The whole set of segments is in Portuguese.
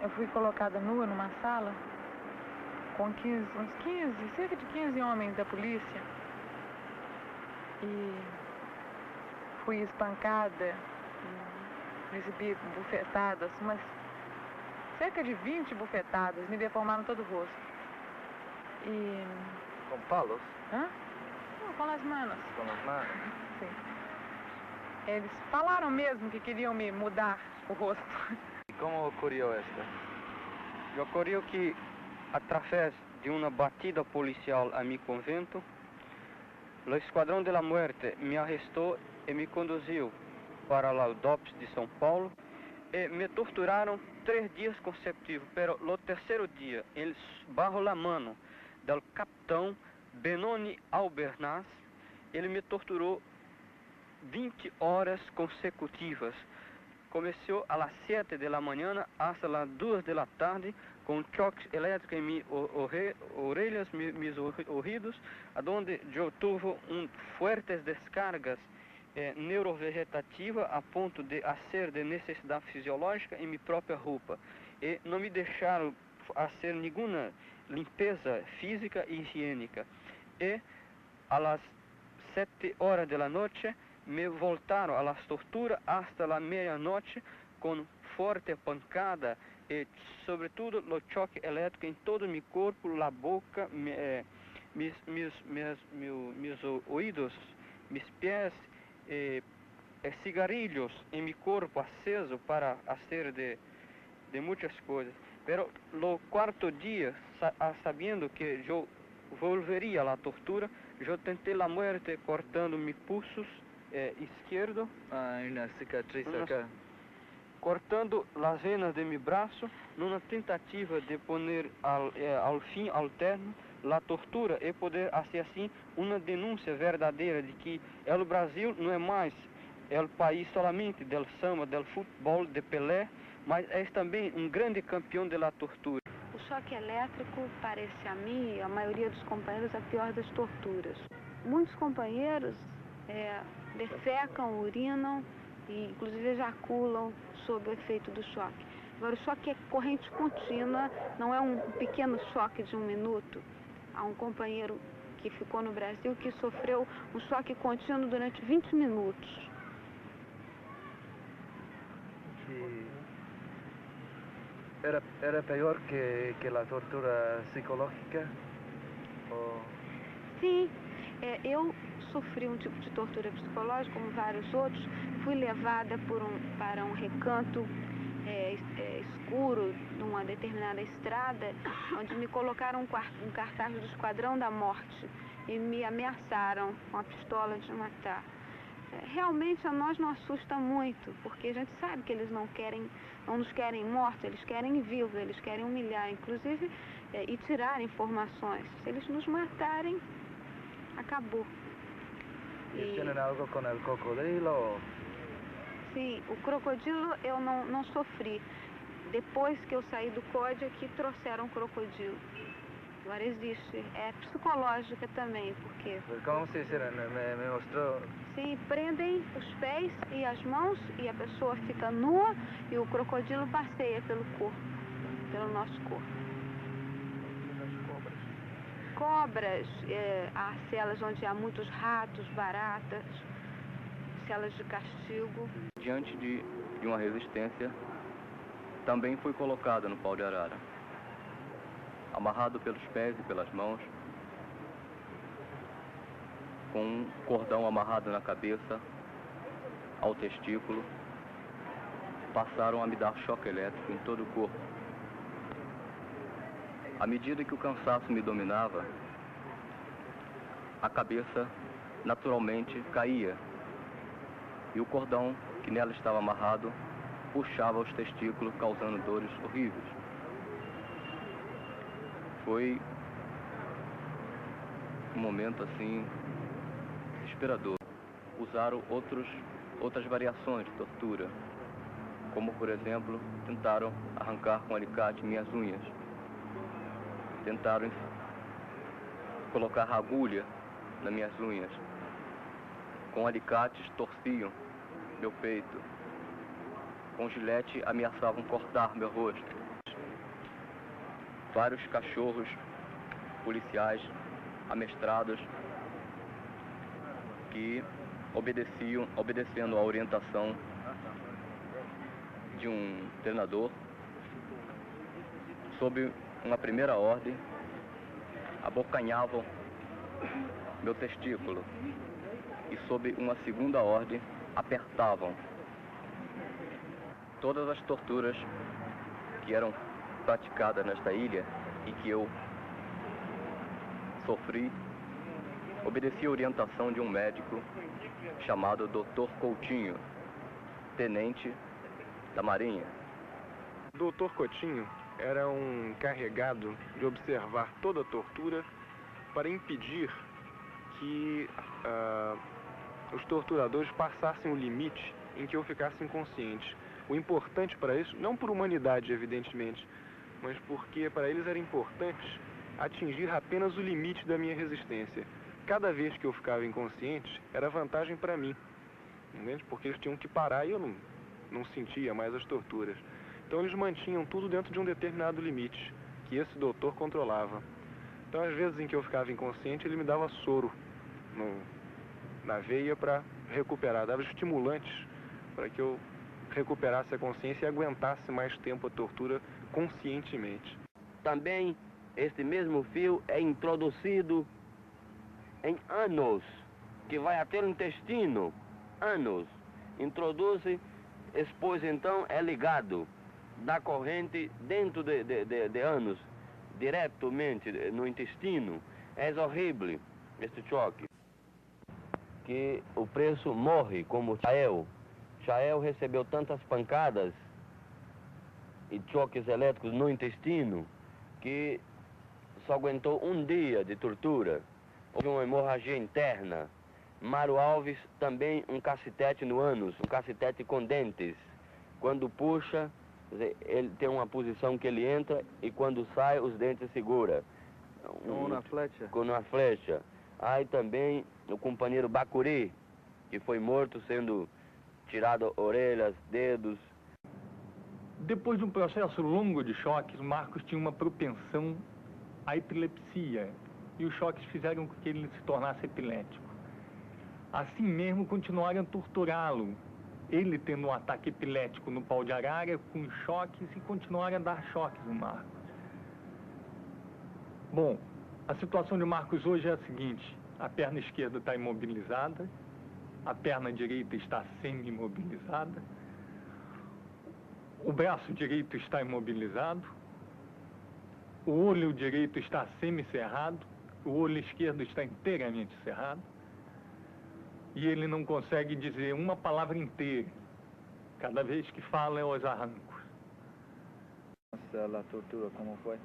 eu fui colocada nua numa sala com cerca de 15 homens da polícia. E fui espancada, recebi bufetadas, cerca de 20 bufetadas, me deformaram todo o rosto. E... Com palos? Hã? Não, com as manos. Com as manos? Sim. Eles falaram mesmo que queriam me mudar o rosto. E como ocorreu esta? Ocorreu que, através de uma batida policial a meu convento, o Esquadrão da Muerte me arrestou e me conduziu para o DOPS de São Paulo e me torturaram 3 dias consecutivos. Pero no terceiro dia, eles, bajo la mano do capitão Benoni Albernaz, ele me torturou 20 horas consecutivas. Começou às 7 da manhã até as 2 da tarde, com choques elétricos em minhas orelhas, meus ouvidos, onde eu tive fortes descargas neurovegetativas a ponto de fazer de necessidade fisiológica em minha própria roupa. E não me deixaram fazer nenhuma limpeza física e higiênica. E às 7 horas da noite me voltaram a las torturas hasta la meia-noite com forte pancada e, sobretudo, o choque elétrico em todo o meu corpo, a boca, meus ouvidos, meus pés, cigarrilhos em meu corpo aceso para fazer de muitas coisas. Pero no quarto dia, sabendo que eu volveria à tortura, eu tentei a morte cortando meus pulsos esquerdo, na cicatriz acá. Cortando as venas de meu braço, numa tentativa de poner ao fim alterno a tortura e poder fazer assim uma denúncia verdadeira de que o Brasil não é mais o país somente do samba, do futebol, de Pelé, mas é também grande campeão da tortura. O choque elétrico parece a mim e a maioria dos companheiros a pior das torturas. Muitos companheiros defecam, urinam e inclusive ejaculam sob o efeito do choque. Agora, o choque é corrente contínua, não é um pequeno choque de 1 minuto. Há um companheiro que ficou no Brasil que sofreu um choque contínuo durante 20 minutos. Era pior que a tortura psicológica? Ou... Sim, eu sofri um tipo de tortura psicológica, como vários outros. Fui levada para um recanto escuro, numa determinada estrada, onde me colocaram um cartaz do Esquadrão da Morte e me ameaçaram com a pistola de matar. Realmente a nós não assusta muito, porque a gente sabe que eles não nos querem mortos, eles querem vivos, eles querem humilhar, inclusive, e tirar informações. Se eles nos matarem, acabou. ¿Tienen algo com o crocodilo? Sim, o crocodilo eu não sofri. Depois que eu saí do COD é que trouxeram o crocodilo. Agora existe. É psicológica também, porque... Como se hicieron? Me mostrou... Sim, prendem os pés e as mãos e a pessoa fica nua e o crocodilo passeia pelo corpo, pelo nosso corpo. Cobras, há celas onde há muitos ratos, baratas, celas de castigo. Diante de uma resistência, também fui colocado no pau de arara, amarrado pelos pés e pelas mãos, com um cordão amarrado na cabeça, ao testículo. Passaram a me dar choque elétrico em todo o corpo. À medida que o cansaço me dominava, a cabeça naturalmente caía e o cordão que nela estava amarrado puxava os testículos, causando dores horríveis. Foi um momento assim desesperador. Usaram outras variações de tortura, como por exemplo tentaram arrancar com alicate minhas unhas. Tentaram colocar agulha nas minhas unhas. Com alicates torciam meu peito. Com gilete ameaçavam cortar meu rosto. vários cachorros policiais amestrados que obedecendo à orientação de um treinador, sob uma primeira ordem, abocanhavam meu testículo e sob uma segunda ordem apertavam. Todas as torturas que eram praticadas nesta ilha e que eu sofri, obedecia a orientação de um médico chamado Dr. Coutinho, tenente da Marinha. Dr. Coutinho era um encarregado de observar toda a tortura para impedir que os torturadores passassem o limite em que eu ficasse inconsciente. O importante para isso, não por humanidade, evidentemente, mas porque para eles era importante atingir apenas o limite da minha resistência. Cada vez que eu ficava inconsciente, era vantagem para mim, entende? Porque eles tinham que parar e eu não sentia mais as torturas. Então eles mantinham tudo dentro de um determinado limite, que esse doutor controlava. Então, às vezes em que eu ficava inconsciente, ele me dava soro na veia para recuperar, dava estimulantes para que eu recuperasse a consciência e aguentasse mais tempo a tortura conscientemente. Também este mesmo fio é introduzido em ânus, que vai até o intestino. Ânus. Introduz-se, depois então é ligado da corrente dentro de ânus, diretamente no intestino. É horrível este choque. Que o preso morre, como Chael. Chael recebeu tantas pancadas e choques elétricos no intestino que só aguentou um dia de tortura. Houve uma hemorragia interna. Mário Alves também um cacetete no ânus, um cacetete com dentes. Quando puxa, ele tem uma posição que ele entra e quando sai os dentes segura. Com uma flecha? Com uma flecha. Aí também o companheiro Bacuri, que foi morto sendo tirado orelhas, dedos. Depois de um processo longo de choques, Marcos tinha uma propensão à epilepsia e os choques fizeram com que ele se tornasse epilético. Assim mesmo continuaram a torturá-lo, ele tendo um ataque epilético no pau de arara com choques e continuaram a dar choques no Marcos. Bom, a situação de Marcos hoje é a seguinte: a perna esquerda está imobilizada, a perna direita está semi-imobilizada, o braço direito está imobilizado, o olho direito está semi-cerrado, o olho esquerdo está inteiramente cerrado e ele não consegue dizer uma palavra inteira. Cada vez que fala é aos arrancos. A tortura, como foi?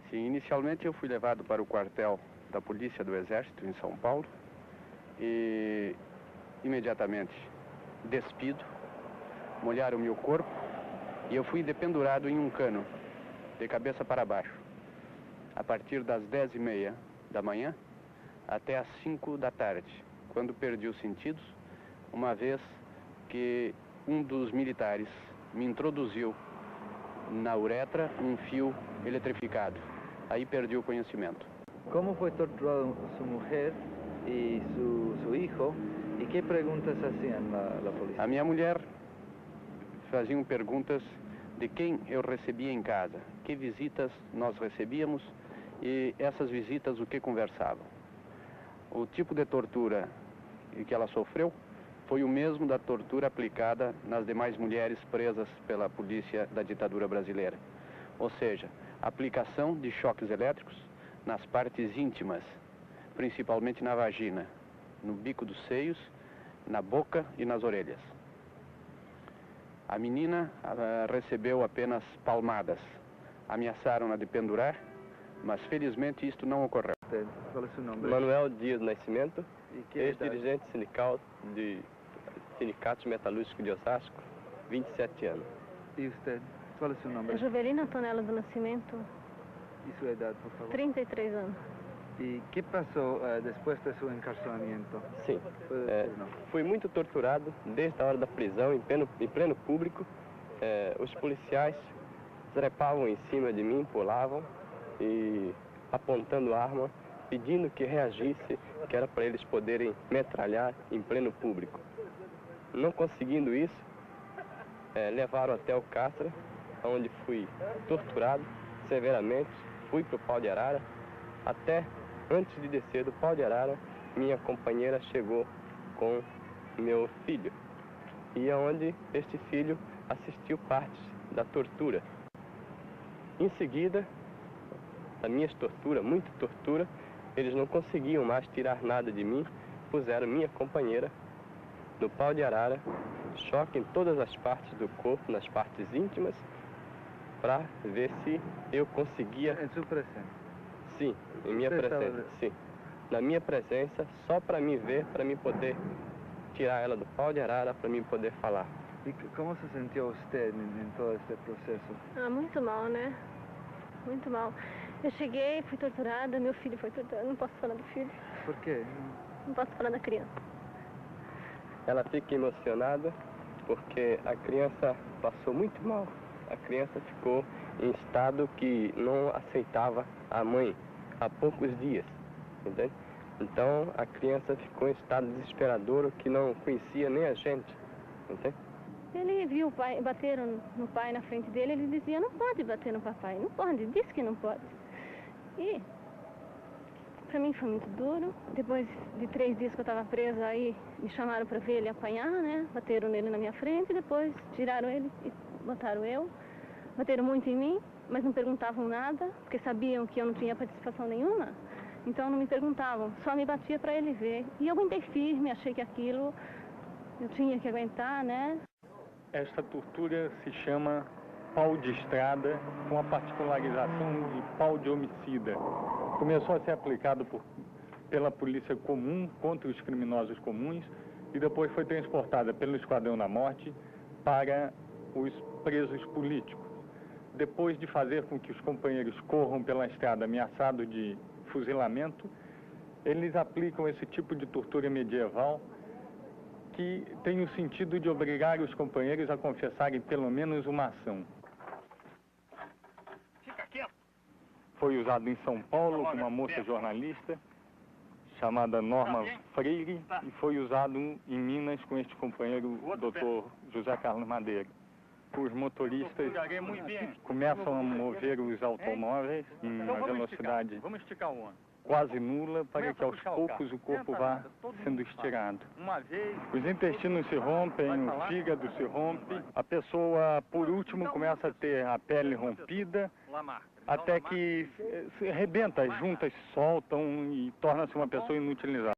Sim, inicialmente eu fui levado para o quartel da Polícia do Exército em São Paulo e imediatamente despido, molharam meu corpo e eu fui dependurado em um cano, de cabeça para baixo, a partir das 10h30 da manhã até as 5 da tarde, quando perdi os sentidos, uma vez que um dos militares me introduziu na uretra um fio eletrificado. Aí perdi o conhecimento. Como foi torturado sua mulher e seu filho? E que perguntas faziam a polícia? A minha mulher faziam perguntas de quem eu recebia em casa, que visitas nós recebíamos e essas visitas o que conversavam. O tipo de tortura que ela sofreu foi o mesmo da tortura aplicada nas demais mulheres presas pela polícia da ditadura brasileira. Ou seja, aplicação de choques elétricos nas partes íntimas, principalmente na vagina, no bico dos seios, na boca e nas orelhas. A menina recebeu apenas palmadas. Ameaçaram-na de pendurar, mas felizmente isto não ocorreu. Qual é o seu nome? Manuel Dias Nascimento, idade? ex-dirigente sindical de Sindicatos Metalúrgicos de Osasco, 27 anos. E você? Qual é o seu nome? Jovelina Antonella do Nascimento, E sua idade, por favor? 33 anos. E o que passou depois do seu encarceramento? Sim, fui muito torturado desde a hora da prisão, em pleno público. Os policiais trepavam em cima de mim, pulavam, e apontando arma, pedindo que reagisse, que era para eles poderem metralhar em pleno público. Não conseguindo isso, levaram até o Castro, onde fui torturado severamente, fui para o Pau de Arara. Até antes de descer do Pau de Arara, minha companheira chegou com meu filho, e onde este filho assistiu partes da tortura. Em seguida, a minha tortura, muita tortura, eles não conseguiam mais tirar nada de mim, puseram minha companheira no Pau de Arara, choque em todas as partes do corpo, nas partes íntimas, para ver se eu conseguia... Em sua presença? Sim, em minha presença, sim. Na minha presença, só para me ver, para me poder tirar ela do Pau de Arara, para me poder falar. E como se sentiu você em todo este processo? Ah, muito mal, né? Muito mal. Eu cheguei, fui torturada, meu filho foi torturado. Não posso falar do filho. Por quê? Não posso falar da criança. Ela fica emocionada porque a criança passou muito mal. A criança ficou em estado que não aceitava a mãe há poucos dias, entende? Então a criança ficou em estado desesperador que não conhecia nem a gente, entende? Ele viu o pai, bateram no pai na frente dele, ele dizia, não pode bater no papai, não pode, disse que não pode. E para mim foi muito duro. Depois de 3 dias que eu estava presa, aí me chamaram para ver ele apanhar, né? Bateram nele na minha frente, depois tiraram ele e botaram eu. Bateram muito em mim, mas não perguntavam nada, porque sabiam que eu não tinha participação nenhuma. Então não me perguntavam, só me batia para ele ver. E eu aguentei firme, achei que aquilo eu tinha que aguentar, né? Esta tortura se chama pau de estrada, com a particularização de pau de homicida. Começou a ser aplicado pela polícia comum contra os criminosos comuns e depois foi transportada pelo Esquadrão da Morte para os presos políticos. Depois de fazer com que os companheiros corram pela estrada ameaçados de fuzilamento, eles aplicam esse tipo de tortura medieval que tem o sentido de obrigar os companheiros a confessarem pelo menos uma ação. Fica quieto. Foi usado em São Paulo com uma moça jornalista chamada Norma Freire e foi usado em Minas com este companheiro, o Dr. José Carlos Madeira. Os motoristas começam a mover os automóveis em uma velocidade quase nula para que aos poucos o corpo vá sendo estirado. Os intestinos se rompem, o fígado se rompe, a pessoa, por último, começa a ter a pele rompida, até que se arrebenta, as juntas soltam e torna-se uma pessoa inutilizável.